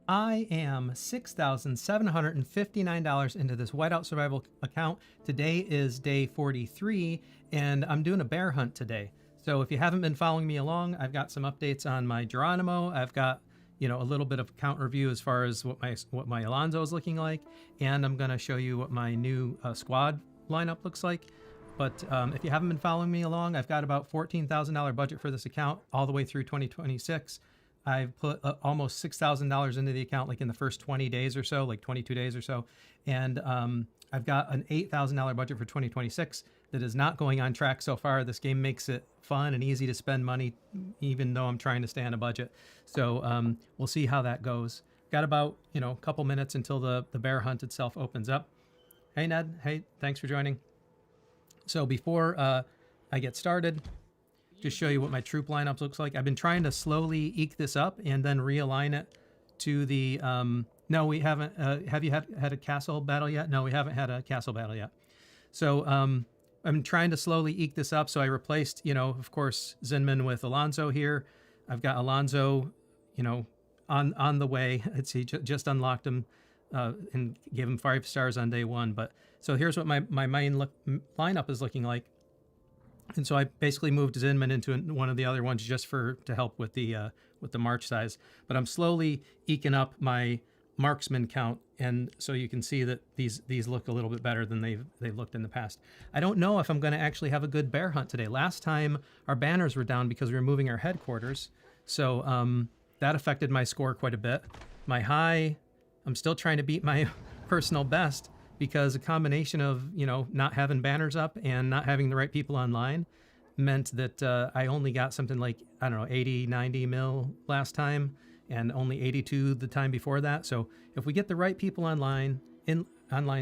I am $6,759 into this Whiteout Survival account. Today is day 43, and I'm doing a bear hunt today. So if you haven't been following me along, I've got some updates on my Geronimo. I've got, a little bit of account review as far as what my Alonso is looking like, and I'm going to show you what my new squad lineup looks like. But if you haven't been following me along, I've got about $14,000 budget for this account all the way through 2026. I've put almost $6,000 into the account like in the first 20 days or so, like 22 days or so. And I've got an $8,000 budget for 2026 that is not going on track so far. This game makes it fun and easy to spend money, even though I'm trying to stay on a budget. So we'll see how that goes. Got about, a couple minutes until the bear hunt itself opens up. Hey, Ned. Hey, thanks for joining. So before I get started, just show you what my troop lineups looks like. I've been trying to slowly eke this up and then realign it to the, no, we haven't, have you had a castle battle yet? No, we haven't had a castle battle yet. So I'm trying to slowly eke this up. So I replaced, of course, Zinman with Alonso here. I've got Alonso, on the way. He just unlocked him and gave him 5 stars on day 1. But so here's what my main lineup is looking like. And so I basically moved Zinman into one of the other ones just to help with the march size. But I'm slowly eking up my marksman count, and so you can see that these look a little bit better than they've looked in the past. I don't know if I'm going to actually have a good bear hunt today. Last time our banners were down because we were moving our headquarters, so that affected my score quite a bit. My high, I'm still trying to beat my personal best, because a combination of, not having banners up and not having the right people online meant that I only got something like, 80, 90 mil last time, and only 82 the time before that. So if we get the right people online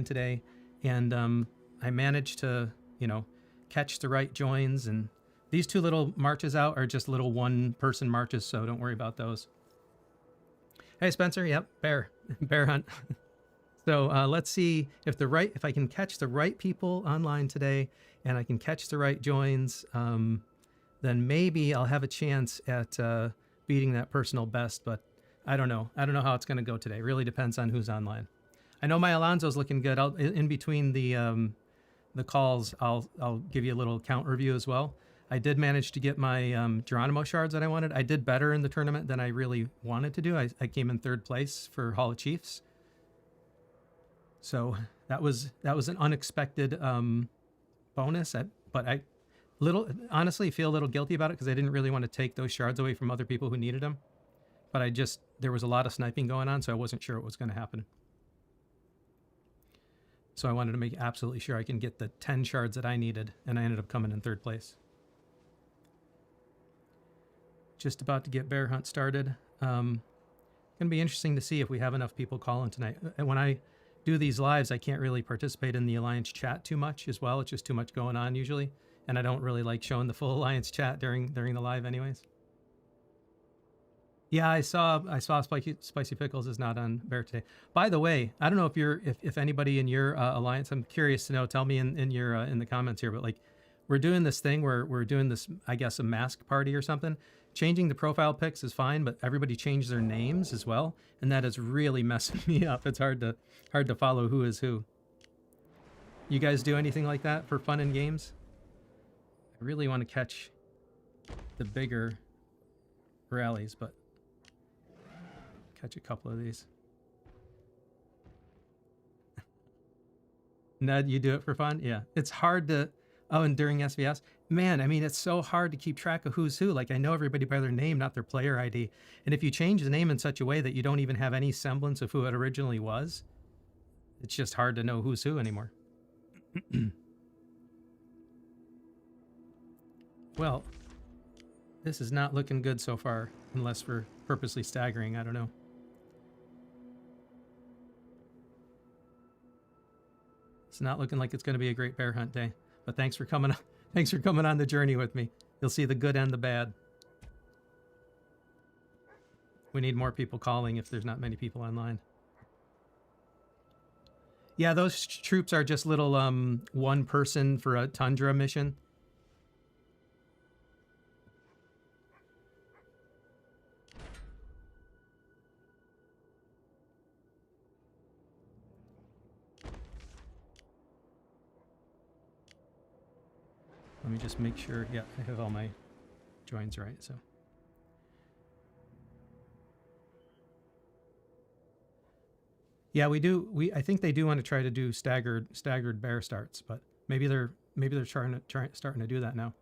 today, and I manage to, catch the right joins, and these 2 little marches out are just little 1-person marches, so don't worry about those. Hey, Spencer. Yep, bear hunt. So let's see if I can catch the right people online today, and I can catch the right joins, then maybe I'll have a chance at beating that personal best. But I don't know. I don't know how it's going to go today. It really depends on who's online. I know my Alonso's looking good. In between the calls, I'll give you a little count review as well. I did manage to get my Geronimo shards that I wanted. I did better in the tournament than I really wanted to do. I came in 3rd place for Hall of Chiefs. So that was an unexpected bonus, but I honestly feel a little guilty about it, because I didn't really want to take those shards away from other people who needed them. But there was a lot of sniping going on, so I wasn't sure what was going to happen. So I wanted to make absolutely sure I can get the 10 shards that I needed, and I ended up coming in 3rd place. Just about to get bear hunt started. Going to be interesting to see if we have enough people calling tonight. And when I do these lives, I can't really participate in the Alliance chat too much as well. It's just too much going on usually, and I don't really like showing the full Alliance chat during the live anyways. Yeah, I saw Spicy Pickles is not on Bear today. By the way, I don't know if anybody in your Alliance, I'm curious to know, tell me in the comments here, but like, we're doing this thing where we're doing this, I guess, a mask party or something. Changing the profile pics is fine, but everybody changed their names as well, and that is really messing me up. It's hard to follow who is who. You guys do anything like that for fun and games? I really want to catch the bigger rallies, but catch a couple of these. Ned, you do it for fun? Yeah, it's hard to. Oh, and during SVS? Man, I mean, it's so hard to keep track of who's who. Like, I know everybody by their name, not their player ID. And if you change the name in such a way that you don't even have any semblance of who it originally was, it's just hard to know who's who anymore. Well, this is not looking good so far, unless we're purposely staggering. I don't know. It's not looking like it's going to be a great bear hunt day. But thanks for coming on the journey with me. You'll see the good and the bad. We need more people calling if there's not many people online. Yeah, those troops are just little 1 person for a tundra mission. Let me just make sure. Yeah, I have all my joins right. So. Yeah, we do. I think they do want to try to do staggered bear starts, but maybe they're starting to do that now.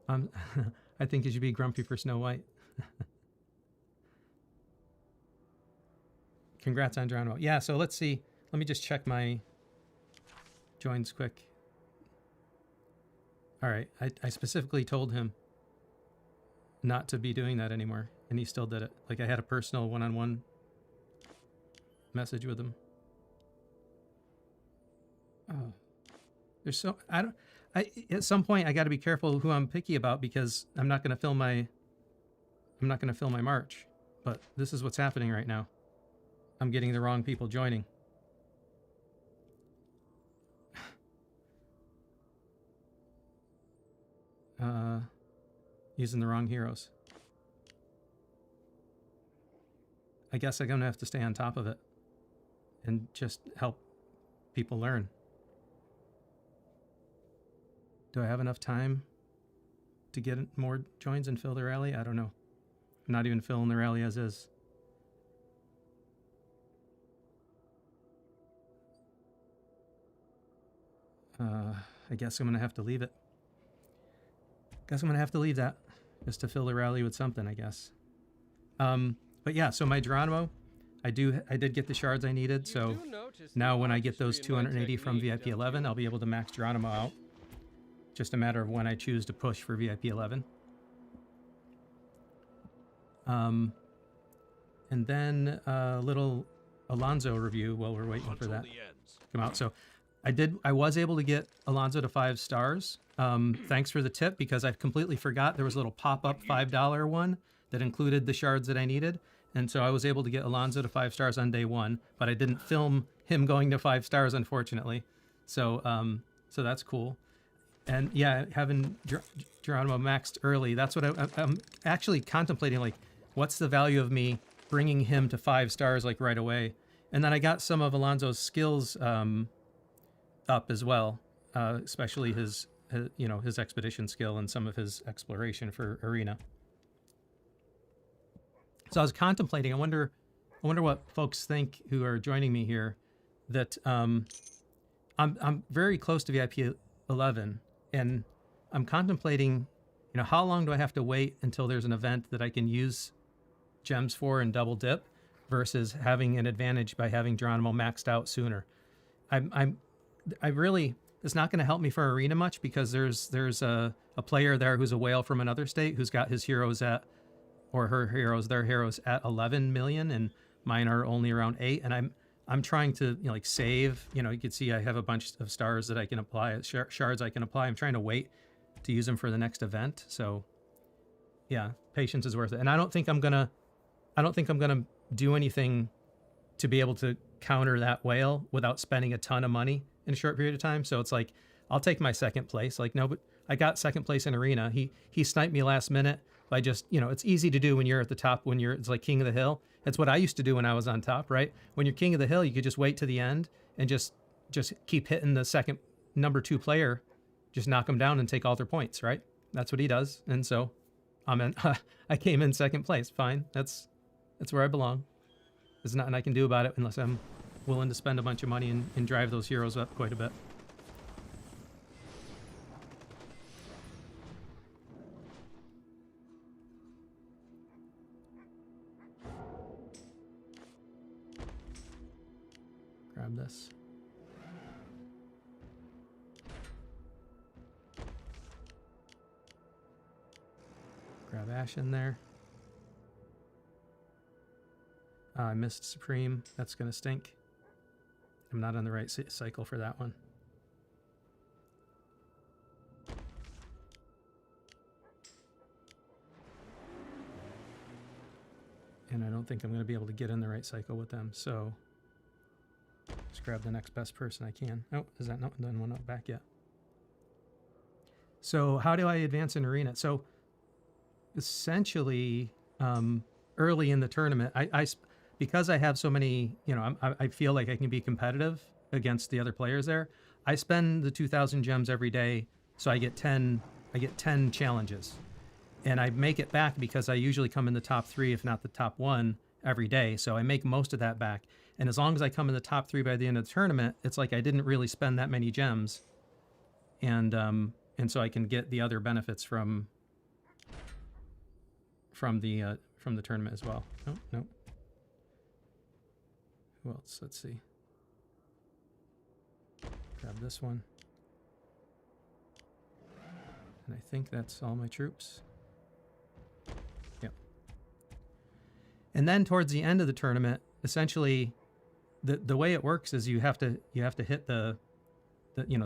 I think you should be grumpy for Snow White. Congrats on Geronimo. Yeah, so let's see. Let me just check my joins quick. All right, I specifically told him not to be doing that anymore, and he still did it. Like, I had a personal one-on-one message with him. Oh, there's so at some point I got to be careful who I'm picky about, because I'm not going to film my march. But this is what's happening right now. I'm getting the wrong people joining. Using the wrong heroes. I guess I'm gonna have to stay on top of it and just help people learn. Do I have enough time to get more joins and fill the rally? I don't know. I'm not even filling the rally as is. I guess I'm gonna have to leave it. Guess I'm gonna have to leave that just to fill the rally with something, I guess. But yeah, so my Geronimo, I did get the shards I needed. So now when I get those 280 from VIP 11, I'll be able to max Geronimo out. Just a matter of when I choose to push for VIP 11. And then a little Alonso review while we're waiting for that to come out. So I was able to get Alonso to 5 stars. Thanks for the tip, because I completely forgot there was a little pop-up $5 one that included the shards that I needed. And so I was able to get Alonso to 5 stars on day 1, but I didn't film him going to 5 stars, unfortunately. So so that's cool. And yeah, having Geronimo maxed early, that's what I'm actually contemplating, like, what's the value of me bringing him to 5 stars, like, right away? And then I got some of Alonso's skills up as well, especially his expedition skill and some of his exploration for arena. So I was contemplating, I wonder what folks think who are joining me here, that I'm very close to VIP 11, and I'm contemplating, how long do I have to wait until there's an event that I can use gems for and double dip, versus having an advantage by having Geronimo maxed out sooner. I really, it's not going to help me for arena much, because there's a player there who's a whale from another state who's got his heroes at, or their heroes at 11 million, and mine are only around 8. And I'm trying to save. You can see I have a bunch of stars that I can apply, shards I can apply. I'm trying to wait to use them for the next event. So yeah, patience is worth it. And I don't think I'm gonna do anything to be able to counter that whale without spending a ton of money in a short period of time. So it's like, I'll take my second place. Like, no, but I got second place in arena. He sniped me last minute by just, it's easy to do when you're at the top, it's like king of the hill. It's what I used to do when I was on top, right? When you're king of the hill, you could just wait to the end and just keep hitting the second number 2 player, just knock them down and take all their points, right? That's what he does. And so I came in second place. Fine. That's where I belong. There's nothing I can do about it unless I'm willing to spend a bunch of money and drive those heroes up quite a bit. Grab this. Grab Ash in there. I missed Supreme. That's going to stink. I'm not on the right cycle for that one. And I don't think I'm going to be able to get in the right cycle with them. So let's grab the next best person I can. Oh, is that not done one up back yet? So how do I advance in arena? So essentially, early in the tournament, because I have so many, I feel like I can be competitive against the other players there. I spend the 2,000 gems every day, so I get 10. I get 10 challenges, and I make it back because I usually come in the top 3, if not the top 1, every day. So I make most of that back. And as long as I come in the top 3 by the end of the tournament, it's like I didn't really spend that many gems, and so I can get the other benefits from the tournament as well. Oh no. Who else? Let's see. Grab this one. And I think that's all my troops. Yep. And then towards the end of the tournament, essentially, the way it works is you have to hit the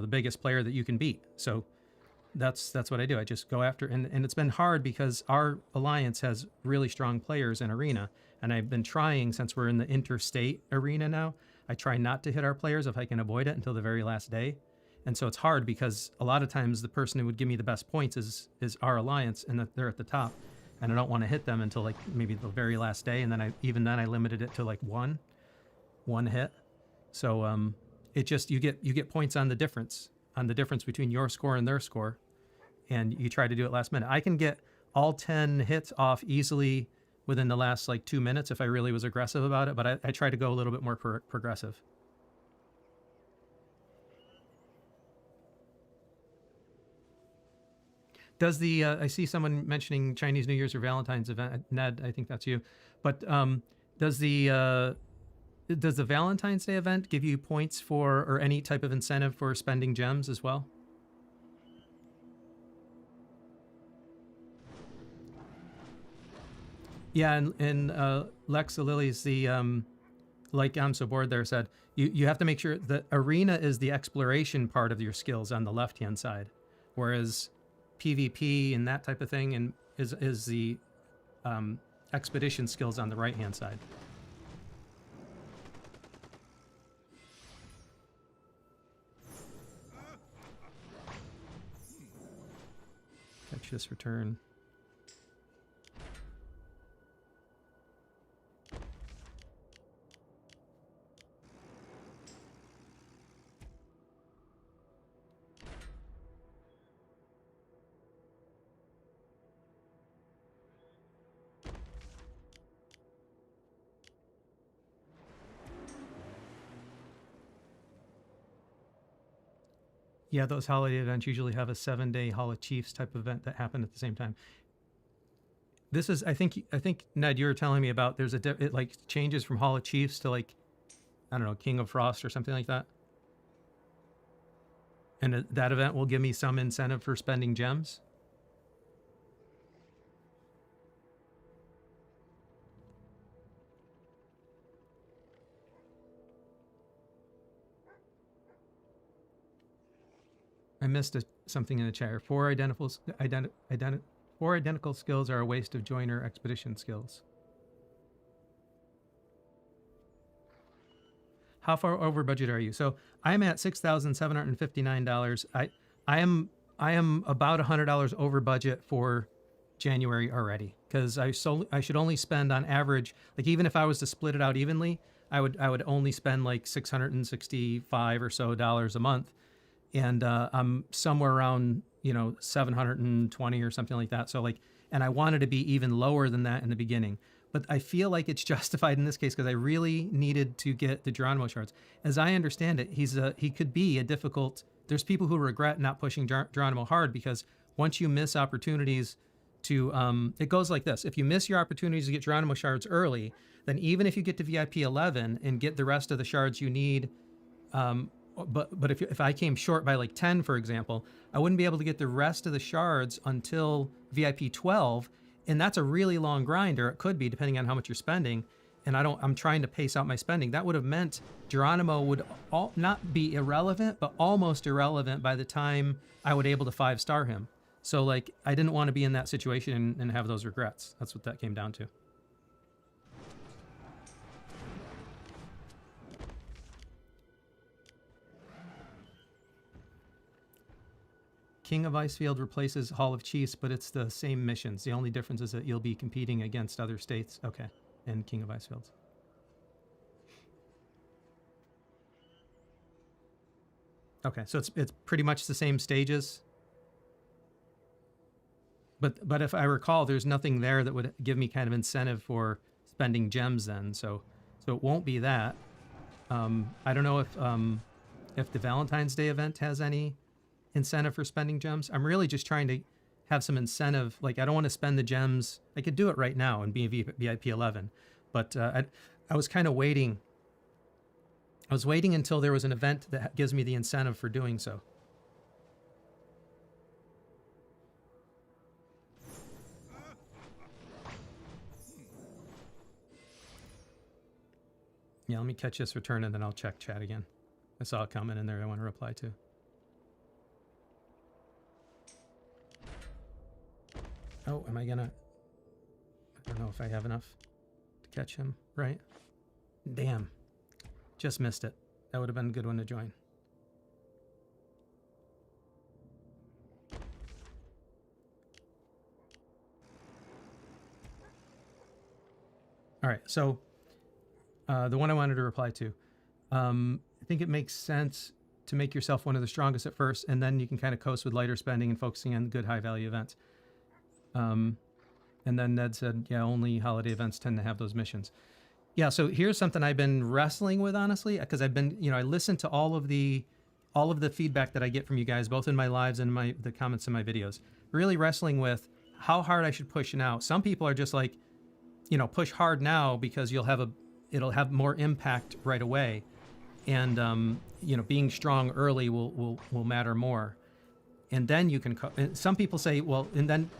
biggest player that you can beat. So that's what I do. I just go after, and it's been hard because our alliance has really strong players in arena, and I've been trying, since we're in the interstate arena now, I try not to hit our players if I can avoid it until the very last day. And so it's hard because a lot of times the person who would give me the best points is our alliance, and that they're at the top, and I don't want to hit them until like maybe the very last day. And then I limited it to like one hit. So it just, you get points on the difference between your score and their score, and you try to do it last minute. I can get all 10 hits off easily within the last like 2 minutes if I really was aggressive about it, but I try to go a little bit more progressive. Does the I see someone mentioning Chinese New Year's or Valentine's event? Ned, I think that's you. But does the Valentine's Day event give you points for, or any type of incentive for spending gems as well? Yeah, and Lex Lilies, like I'm so bored there, said you have to make sure the arena is the exploration part of your skills on the left hand side, whereas PvP and that type of thing and is the expedition skills on the right hand side. Catch this return. Yeah, those holiday events usually have a 7-day Hall of Chiefs type event that happen at the same time. This is, I think Ned, you were telling me about, it like changes from Hall of Chiefs to like, I don't know, King of Frost or something like that. And that event will give me some incentive for spending gems. I missed something in the chat. 4 identical skills are a waste of joiner expedition skills. How far over budget are you? So I'm at $6,759. I am about $100 over budget for January already, because I should only spend on average, like even if I was to split it out evenly, I would only spend like $665 or so a month. And I'm somewhere around, 720 or something like that. So like, and I wanted to be even lower than that in the beginning, but I feel like it's justified in this case because I really needed to get the Geronimo shards. As I understand it, he could be a difficult. There's people who regret not pushing Geronimo hard because once you miss opportunities to, it goes like this: if you miss your opportunities to get Geronimo shards early, then even if you get to VIP 11 and get the rest of the shards you need. But if I came short by like 10, for example, I wouldn't be able to get the rest of the shards until VIP 12, and that's a really long grind, or it could be depending on how much you're spending. And I'm trying to pace out my spending. That would have meant Geronimo would not be irrelevant, but almost irrelevant by the time I would able to 5-star him. So like, I didn't want to be in that situation and have those regrets. That's what that came down to. King of Icefield replaces Hall of Chiefs, but it's the same missions. The only difference is that you'll be competing against other states. Okay, in King of Icefields. Okay, so it's pretty much the same stages. But if I recall, there's nothing there that would give me kind of incentive for spending gems then. So it won't be that. I don't know if the Valentine's Day event has any incentive for spending gems. I'm really just trying to have some incentive. Like, I don't want to spend the gems. I could do it right now and be VIP 11, but I was kind of waiting. I was waiting until there was an event that gives me the incentive for doing so. Yeah, let me catch this return and then I'll check chat again. I saw a comment in there I want to reply to. Oh, am I gonna... I don't know if I have enough to catch him, right? Damn. Just missed it. That would have been a good one to join. All right, so the one I wanted to reply to. I think it makes sense to make yourself one of the strongest at first, and then you can kind of coast with lighter spending and focusing on good high-value events. And then Ned said, yeah, only holiday events tend to have those missions. Yeah, so here's something I've been wrestling with, honestly, because I've been, I listen to all of the feedback that I get from you guys, both in my lives and the comments in my videos. Really wrestling with how hard I should push now. Some people are just like, push hard now because it'll have more impact right away, and being strong early will matter more. And then you can. Some people say, well, and then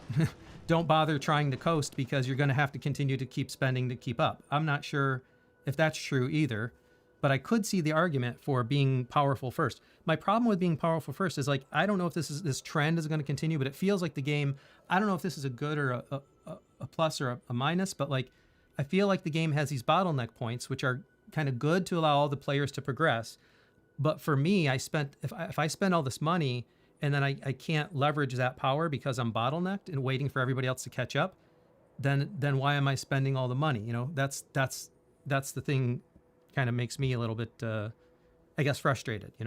don't bother trying to coast because you're going to have to continue to keep spending to keep up. I'm not sure if that's true either, but I could see the argument for being powerful first. My problem with being powerful first is, like, I don't know if this trend is going to continue, but it feels like the game. I don't know if this is a good or a plus or a minus, but like, I feel like the game has these bottleneck points, which are kind of good to allow all the players to progress. But for me, if I spend all this money and then I can't leverage that power because I'm bottlenecked and waiting for everybody else to catch up, then why am I spending all the money? That's the thing, kind of makes me a little bit, I guess, frustrated. I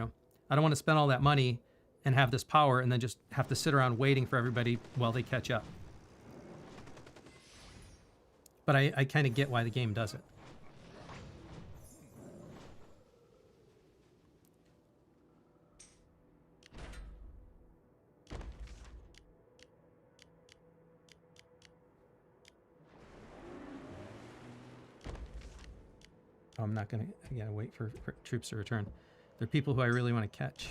don't want to spend all that money and have this power and then just have to sit around waiting for everybody while they catch up. But I kind of get why the game does it. Oh, I'm not gonna. I gotta wait for troops to return. There are people who I really want to catch.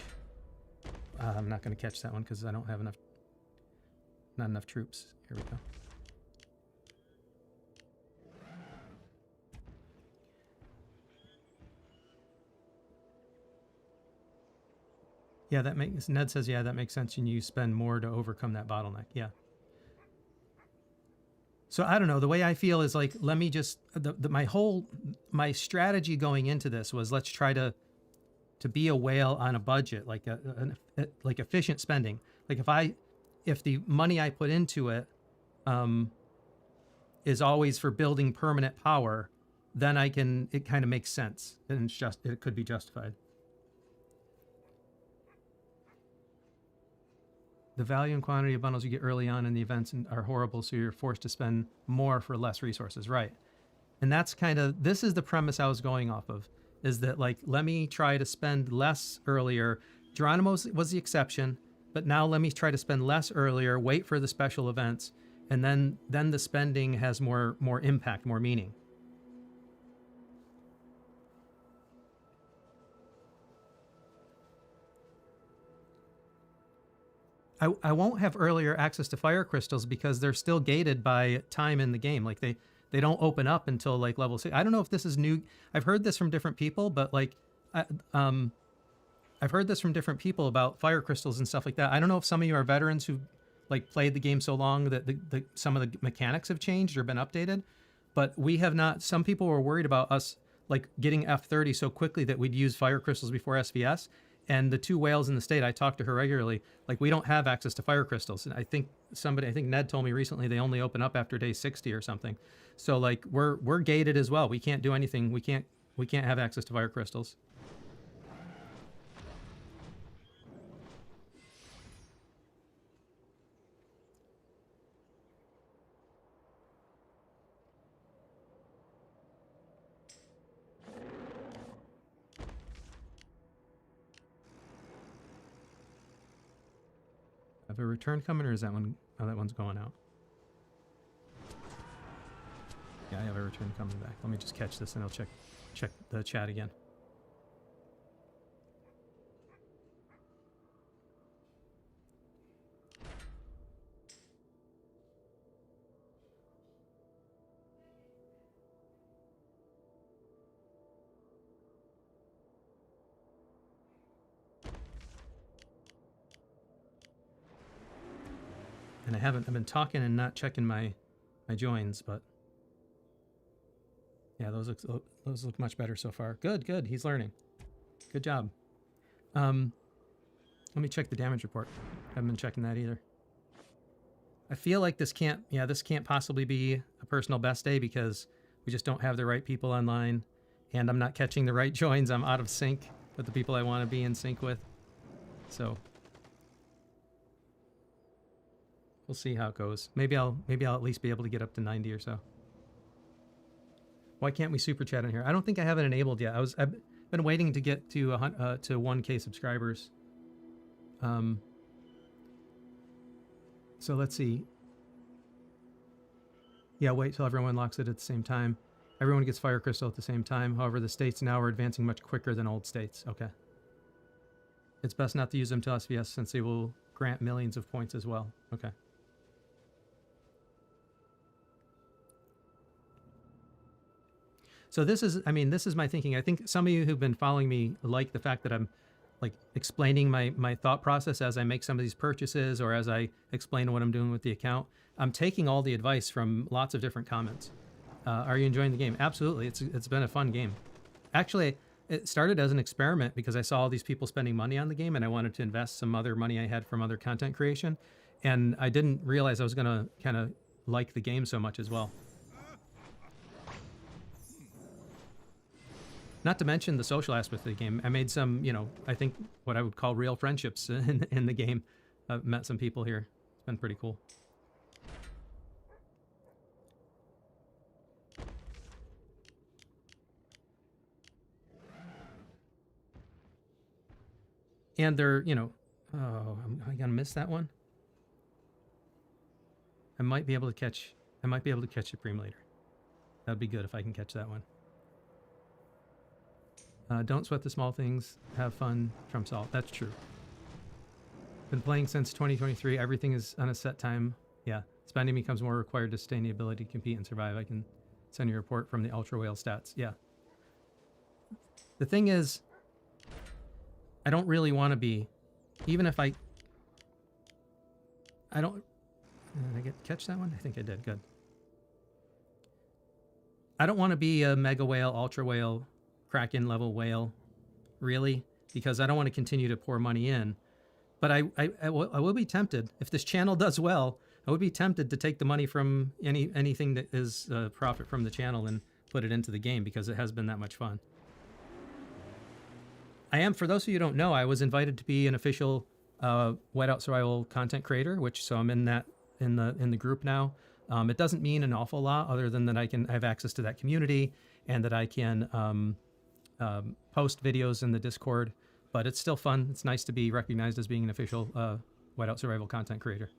I'm not gonna catch that one because I don't have not enough troops. Here we go. Yeah, Ned says, yeah, that makes sense, and you spend more to overcome that bottleneck. Yeah. So I don't know. The way I feel is like, let me just my strategy going into this was, let's try to be a whale on a budget, like like efficient spending. Like if the money I put into it is always for building permanent power, then it kind of makes sense, and it could be justified. The value and quantity of bundles you get early on in the events are horrible, so you're forced to spend more for less resources, right? And that's this is the premise I was going off of, is that, like, let me try to spend less earlier. Geronimo was the exception, but now let me try to spend less earlier, wait for the special events, and then the spending has more impact, more meaning. I won't have earlier access to fire crystals because they're still gated by time in the game. Like, they don't open up until like level 6. I don't know if this is new. I've heard this from different people, but like, I've heard this from different people about fire crystals and stuff like that. I don't know if some of you are veterans who like played the game so long that some of the mechanics have changed or been updated, but we have not. Some people were worried about us like getting F30 so quickly that we'd use fire crystals before SVS. And the two whales in the state, I talk to her regularly, like, we don't have access to fire crystals. And I think Ned told me recently they only open up after day 60 or something. So like, we're gated as well. We can't do anything. We can't have access to fire crystals. a return coming, or is that one? Oh, that one's going out. Yeah, I have a return coming back. Let me just catch this and I'll check the chat again. And I've been talking and not checking my joins, but yeah, those look much better so far. Good. He's learning. Good job. Let me check the damage report. Haven't been checking that either. I feel like this can't possibly be a personal best day because we just don't have the right people online, and I'm not catching the right joins. I'm out of sync with the people I want to be in sync with. So we'll see how it goes. Maybe I'll at least be able to get up to 90 or so. Why can't we super chat in here? I don't think I have it enabled yet. I've been waiting to get to 1K subscribers. So let's see. Yeah, wait till everyone locks it at the same time. Everyone gets Fire Crystal at the same time. However, the states now are advancing much quicker than old states. Okay. It's best not to use them to SVS since they will grant millions of points as well. Okay. So this is my thinking. I think some of you who've been following me like the fact that I'm like explaining my thought process as I make some of these purchases or as I explain what I'm doing with the account. I'm taking all the advice from lots of different comments. Are you enjoying the game? Absolutely. It's been a fun game. Actually, it started as an experiment because I saw all these people spending money on the game and I wanted to invest some other money I had from other content creation. And I didn't realize I was going to kind of like the game so much as well. Not to mention the social aspect of the game. I made some, I think what I would call real friendships in the game. I've met some people here. It's been pretty cool. And they're, oh, am I gonna miss that one? I might be able to catch Supreme later. That'd be good if I can catch that one. Don't sweat the small things. Have fun. Trumps all. That's true. Been playing since 2023. Everything is on a set time. Yeah. Spending becomes more required to sustain the ability to compete and survive. I can send you a report from the Ultra Whale stats. Yeah. The thing is, I don't really want to be, even if I don't, did I catch that one? I think I did. Good. I don't want to be a mega whale, ultra whale, Kraken level whale, really, because I don't want to continue to pour money in. But I will be tempted, if this channel does well, I would be tempted to take the money from anything that is profit from the channel and put it into the game because it has been that much fun. I am, for those of you who don't know, I was invited to be an official Whiteout Survival content creator, so I'm in the group now. It doesn't mean an awful lot other than that I have access to that community and that I can post videos in the Discord, but it's still fun. It's nice to be recognized as being an official Whiteout Survival content creator.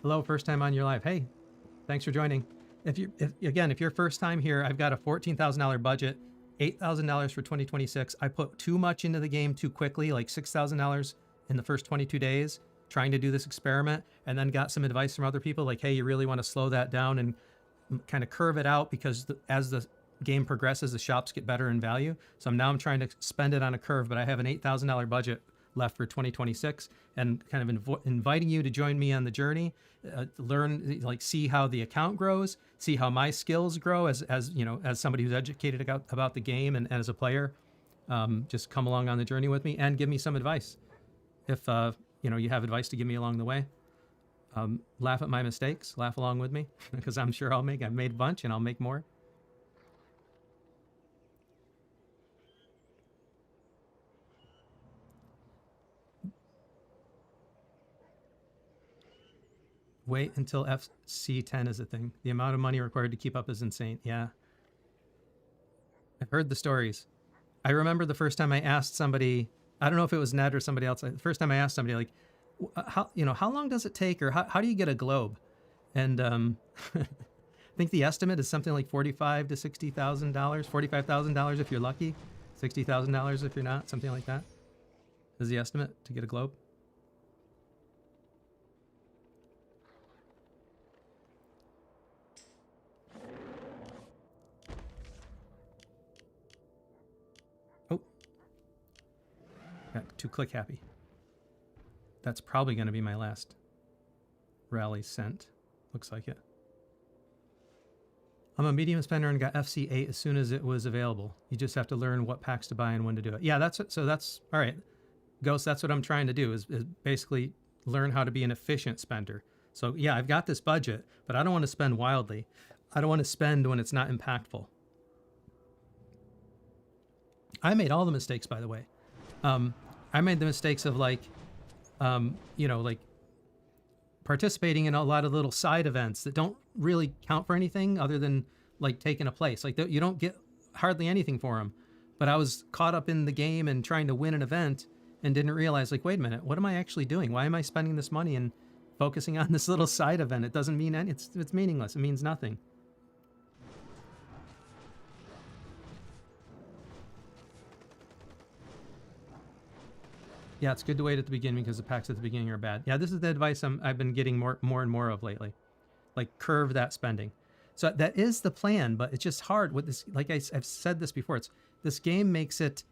Hello, first time on your live. Hey, thanks for joining. If you're first time here, I've got a $14,000 budget, $8,000 for 2026. I put too much into the game too quickly, like $6,000 in the first 22 days, trying to do this experiment, and then got some advice from other people like, hey, you really want to slow that down and kind of curve it out because as the game progresses, the shops get better in value. So I'm trying to spend it on a curve, but I have an $8,000 budget left for 2026 and kind of inviting you to join me on the journey, learn, see how the account grows, see how my skills grow as somebody who's educated about the game and as a player. Just come along on the journey with me and give me some advice. If, you have advice to give me along the way. Laugh at my mistakes, laugh along with me, because I'm sure I've made a bunch and I'll make more. Wait until FC10 is a thing. The amount of money required to keep up is insane. Yeah. I've heard the stories. I remember the first time I asked somebody I don't know if it was Ned or somebody else. The first time I asked somebody like, how long does it take, or how do you get a globe? And I think the estimate is something like $45,000 to $60,000, $45,000 if you're lucky, $60,000 if you're not, something like that is the estimate to get a globe. Oh, got too click happy. That's probably going to be my last rally sent. Looks like it. I'm a medium spender and got FC8 as soon as it was available. You just have to learn what packs to buy and when to do it. Yeah, that's it. So that's all right. Ghost, that's what I'm trying to do is basically learn how to be an efficient spender. So yeah, I've got this budget, but I don't want to spend wildly. I don't want to spend when it's not impactful. I made all the mistakes, by the way. I made the mistakes of like participating in a lot of little side events that don't really count for anything other than like taking a place. Like you don't get hardly anything for them. But I was caught up in the game and trying to win an event and didn't realize, like, wait a minute, what am I actually doing? Why am I spending this money and focusing on this little side event? It doesn't mean any, it's meaningless. It means nothing. Yeah, it's good to wait at the beginning because the packs at the beginning are bad. Yeah, this is the advice I've been getting more and more of lately. Like, curve that spending. So that is the plan, but it's just hard with this. Like I've said this before, this game makes it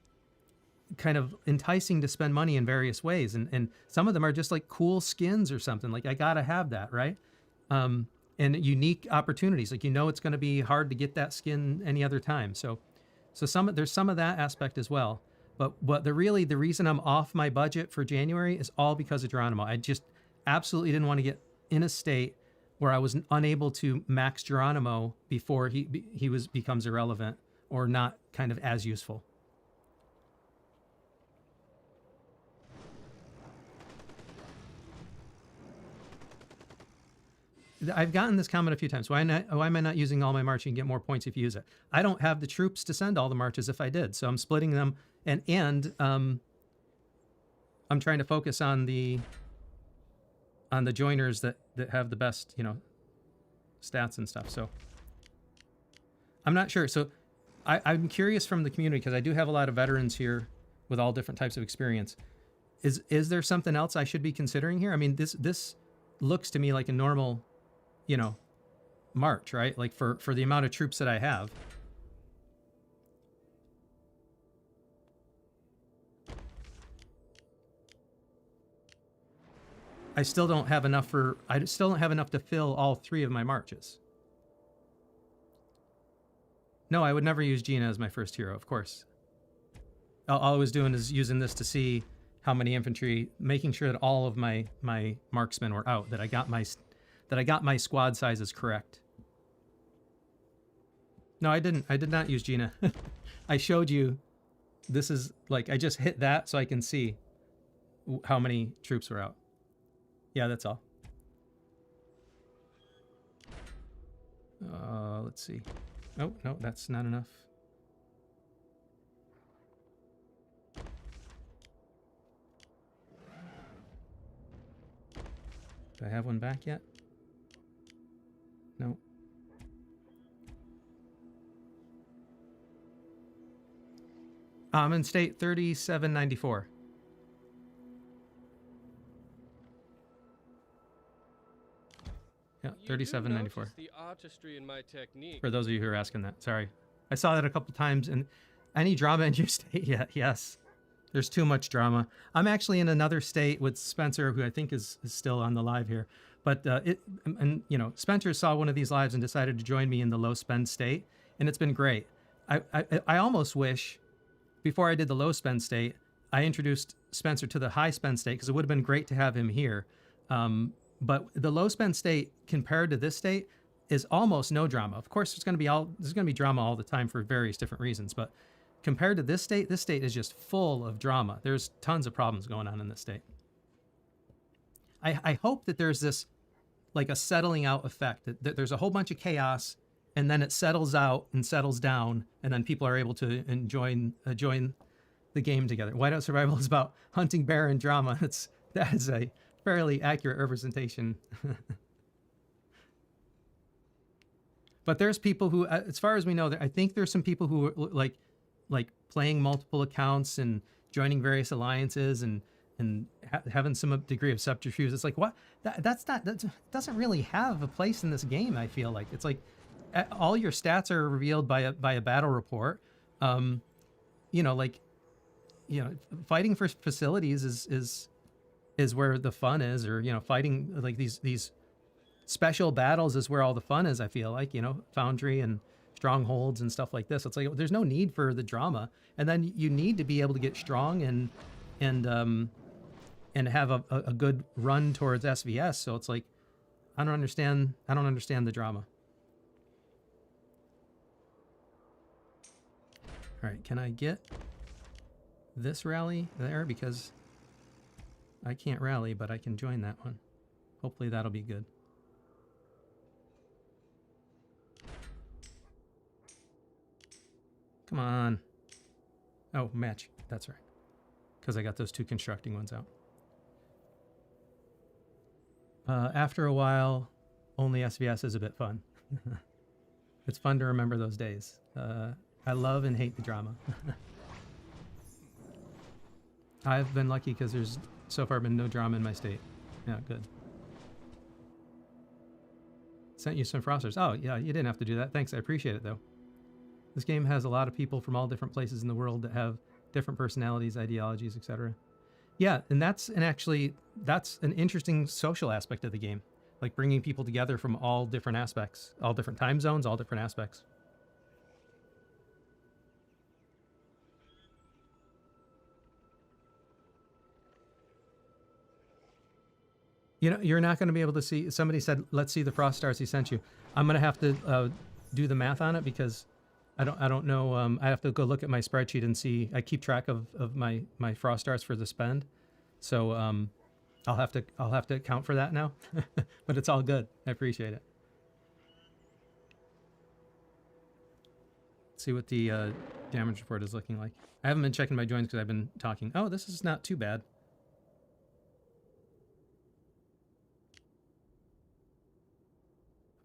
kind of enticing to spend money in various ways. And some of them are just like cool skins or something. Like, I gotta have that, right? And unique opportunities. Like, it's going to be hard to get that skin any other time. So there's some of that aspect as well. But the reason I'm off my budget for January is all because of Geronimo. I just absolutely didn't want to get in a state where I was unable to max Geronimo before he becomes irrelevant or not kind of as useful. I've gotten this comment a few times. Why am I not using all my march? You can get more points if you use it. I don't have the troops to send all the marches if I did, so I'm splitting them, and I'm trying to focus on the joiners that have the best stats and stuff. So I'm not sure. So I'm curious from the community, because I do have a lot of veterans here with all different types of experience. Is there something else I should be considering here? I mean, this looks to me like a normal march, right? Like for the amount of troops that I have. I still don't have enough to fill all 3 of my marches. No, I would never use Gina as my first hero, of course. All I was doing is using this to see how many infantry, making sure that all of my marksmen were out, that I got my squad sizes correct. No, I didn't. I did not use Gina. I showed you. This is like, I just hit that so I can see how many troops were out. Yeah, that's all. Let's see. Oh, no, that's not enough. Do I have one back yet? No. I'm in state 3794. Yeah, 3794. The artistry in my technique. For those of you who are asking that, sorry. I saw that a couple times. And any drama in your state yet? Yes. There's too much drama. I'm actually in another state with Spencer, who I think is still on the live here. But Spencer saw one of these lives and decided to join me in the low spend state, and it's been great. I almost wish, before I did the low spend state, I introduced Spencer to the high spend state, because it would have been great to have him here. But the low spend state compared to this state is almost no drama. Of course, there's going to be drama all the time for various different reasons, but compared to this state is just full of drama. There's tons of problems going on in this state. I hope that there's this, like, a settling out effect, that there's a whole bunch of chaos, and then it settles out and settles down, and then people are able to join the game together. Whiteout Survival is about hunting bear and drama. That is a fairly accurate representation. But there's people who, as far as we know, I think there's some people who are like playing multiple accounts and joining various alliances and having some degree of subterfuge. It's like, what? That doesn't really have a place in this game. I feel like it's like all your stats are revealed by a battle report. Fighting for facilities is where the fun is, or fighting like these special battles is where all the fun is. I feel like Foundry and strongholds and stuff like this. It's like there's no need for the drama, and then you need to be able to get strong and have a good run towards SVS. So it's like I don't understand the drama. All right, can I get this rally there? Because I can't rally, but I can join that one. Hopefully that'll be good. Come on. Oh, match. That's right. Because I got those two constructing ones out. After a while, only SVS is a bit fun. It's fun to remember those days. I love and hate the drama. I've been lucky because there's so far been no drama in my state. Yeah, good. Sent you some frosters. Oh, yeah, you didn't have to do that. Thanks, I appreciate it, though. This game has a lot of people from all different places in the world that have different personalities, ideologies, etc. Yeah, and that's an interesting social aspect of the game, like bringing people together from all different aspects, all different time zones, all different aspects. You're not going to be able to see. Somebody said, "Let's see the frost stars he sent you." I'm going to have to do the math on it because I don't know. I have to go look at my spreadsheet and see. I keep track of my frost stars for the spend, so I'll have to account for that now. But it's all good. I appreciate it. Let's see what the damage report is looking like. I haven't been checking my joins because I've been talking. Oh, this is not too bad.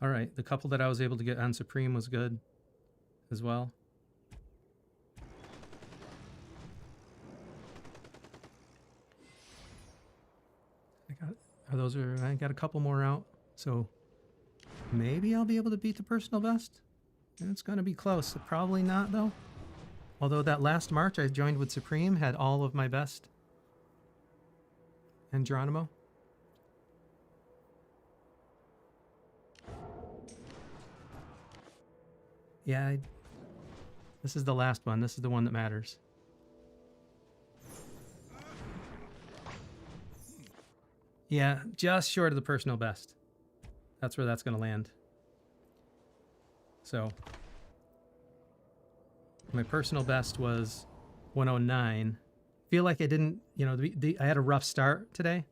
All right, the couple that I was able to get on Supreme was good as well. I got a couple more out, so maybe I'll be able to beat the personal best. It's gonna be close. Probably not though. Although that last March I joined with Supreme had all of my best and Geronimo. Yeah, this is the last one. This is the one that matters. Yeah, just short of the personal best. That's where that's going to land. So, my personal best was 109. Feel like I didn't, I had a rough start today.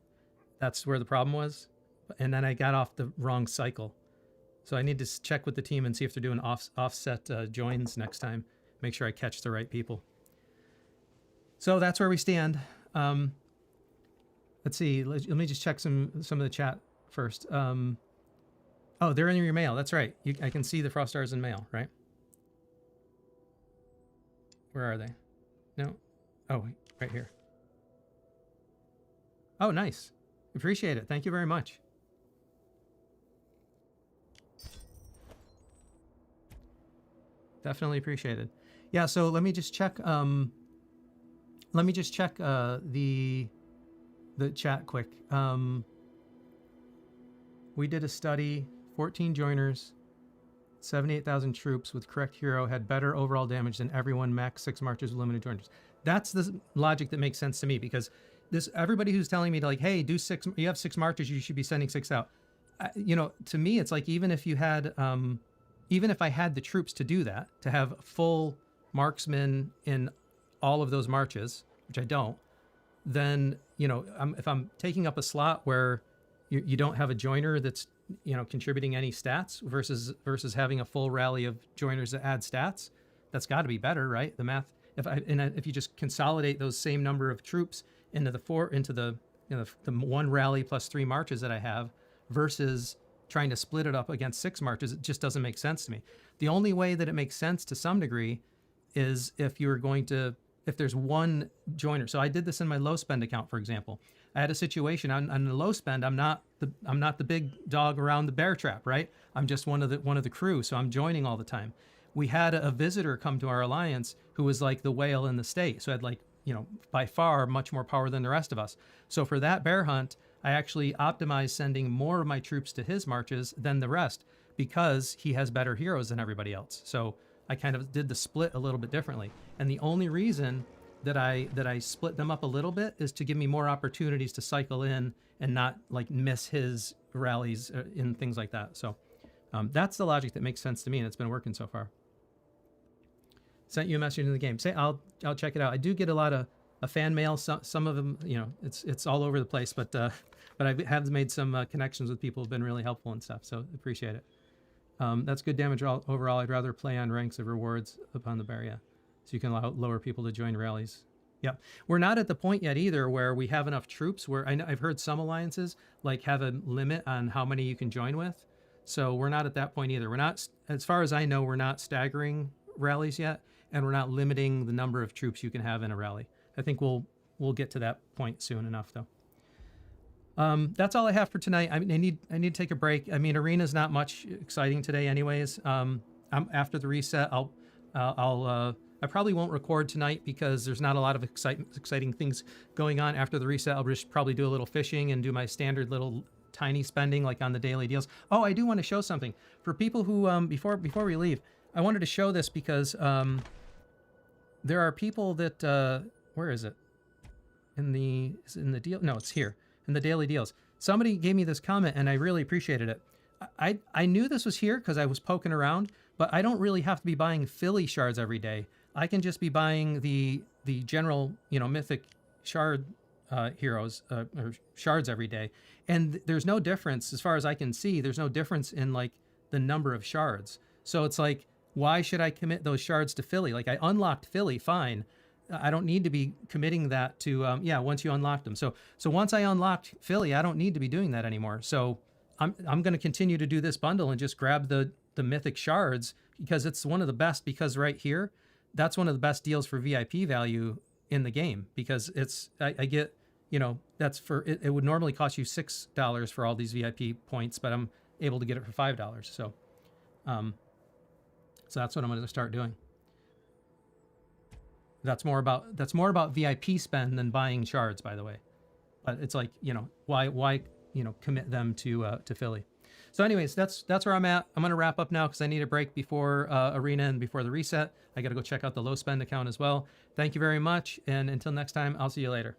That's where the problem was. And then I got off the wrong cycle. So I need to check with the team and see if they're doing offset joins next time. Make sure I catch the right people. So that's where we stand. Let's see. Let me just check some of the chat first. Oh, they're in your mail. That's right. I can see the frost stars in mail, right? Where are they? No. Oh, right here. Oh, nice. Appreciate it. Thank you very much. Definitely appreciated. Yeah, so let me just check the chat quick. We did a study, 14 joiners, 78,000 troops with correct hero had better overall damage than everyone max 6 marches with limited joiners. That's the logic that makes sense to me, because everybody who's telling me to, like, hey, do 6, you have 6 marches, you should be sending 6 out. To me, it's like, even if I had the troops to do that, to have full marksmen in all of those marches, which I don't, then, if I'm taking up a slot where you don't have a joiner that's, contributing any stats versus having a full rally of joiners that add stats, that's got to be better, right? The math. if you just consolidate those same number of troops into the one rally plus 3 marches that I have versus trying to split it up against 6 marches, it just doesn't make sense to me. The only way that it makes sense to some degree is if there's one joiner. So I did this in my low spend account, for example. I had a situation on the low spend. I'm not the big dog around the bear trap, right? I'm just one of the crew, so I'm joining all the time. We had a visitor come to our alliance who was like the whale in the state, so had like, by far much more power than the rest of us. So for that bear hunt, I actually optimized sending more of my troops to his marches than the rest because he has better heroes than everybody else. So I kind of did the split a little bit differently. And the only reason that I split them up a little bit is to give me more opportunities to cycle in and not like miss his rallies and things like that. So that's the logic that makes sense to me, and it's been working so far. Sent you a message in the game. Say I'll check it out. I do get a lot of fan mail. Some of them, it's all over the place, but I have made some connections with people who've been really helpful and stuff. So appreciate it. That's good damage overall. I'd rather play on ranks of rewards upon the bear, yeah. So you can allow lower people to join rallies. Yep. We're not at the point yet either where we have enough troops where I've heard some alliances like have a limit on how many you can join with. So we're not at that point either. We're not, as far as I know, we're not staggering rallies yet, and we're not limiting the number of troops you can have in a rally. I think we'll get to that point soon enough though. That's all I have for tonight. I need to take a break. I mean, arena's not much exciting today anyways. After the reset, I probably won't record tonight because there's not a lot of exciting things going on. After the reset, I'll just probably do a little fishing and do my standard little tiny spending like on the daily deals. Oh, I do want to show something for people who, before we leave, I wanted to show this because there are people that, where is it? In the deal? No, it's here in the daily deals. Somebody gave me this comment and I really appreciated it. I knew this was here because I was poking around, but I don't really have to be buying Philly shards every day. I can just be buying the general, mythic shard heroes or shards every day. And there's no difference, as far as I can see, there's no difference in like the number of shards. So it's like, why should I commit those shards to Philly? Like I unlocked Philly, fine. I don't need to be committing that to, once you unlock them. So once I unlocked Philly, I don't need to be doing that anymore. So I'm going to continue to do this bundle and just grab the mythic shards because it's one of the best, because right here, that's one of the best deals for VIP value in the game because I get, that's for, it would normally cost you $6 for all these VIP points, but I'm able to get it for $5. So that's what I'm going to start doing. That's more about VIP spend than buying shards, by the way. But it's like, why commit them to Philly. So anyways, that's where I'm at. I'm going to wrap up now because I need a break before Arena and before the reset. I got to go check out the low spend account as well. Thank you very much. And until next time, I'll see you later.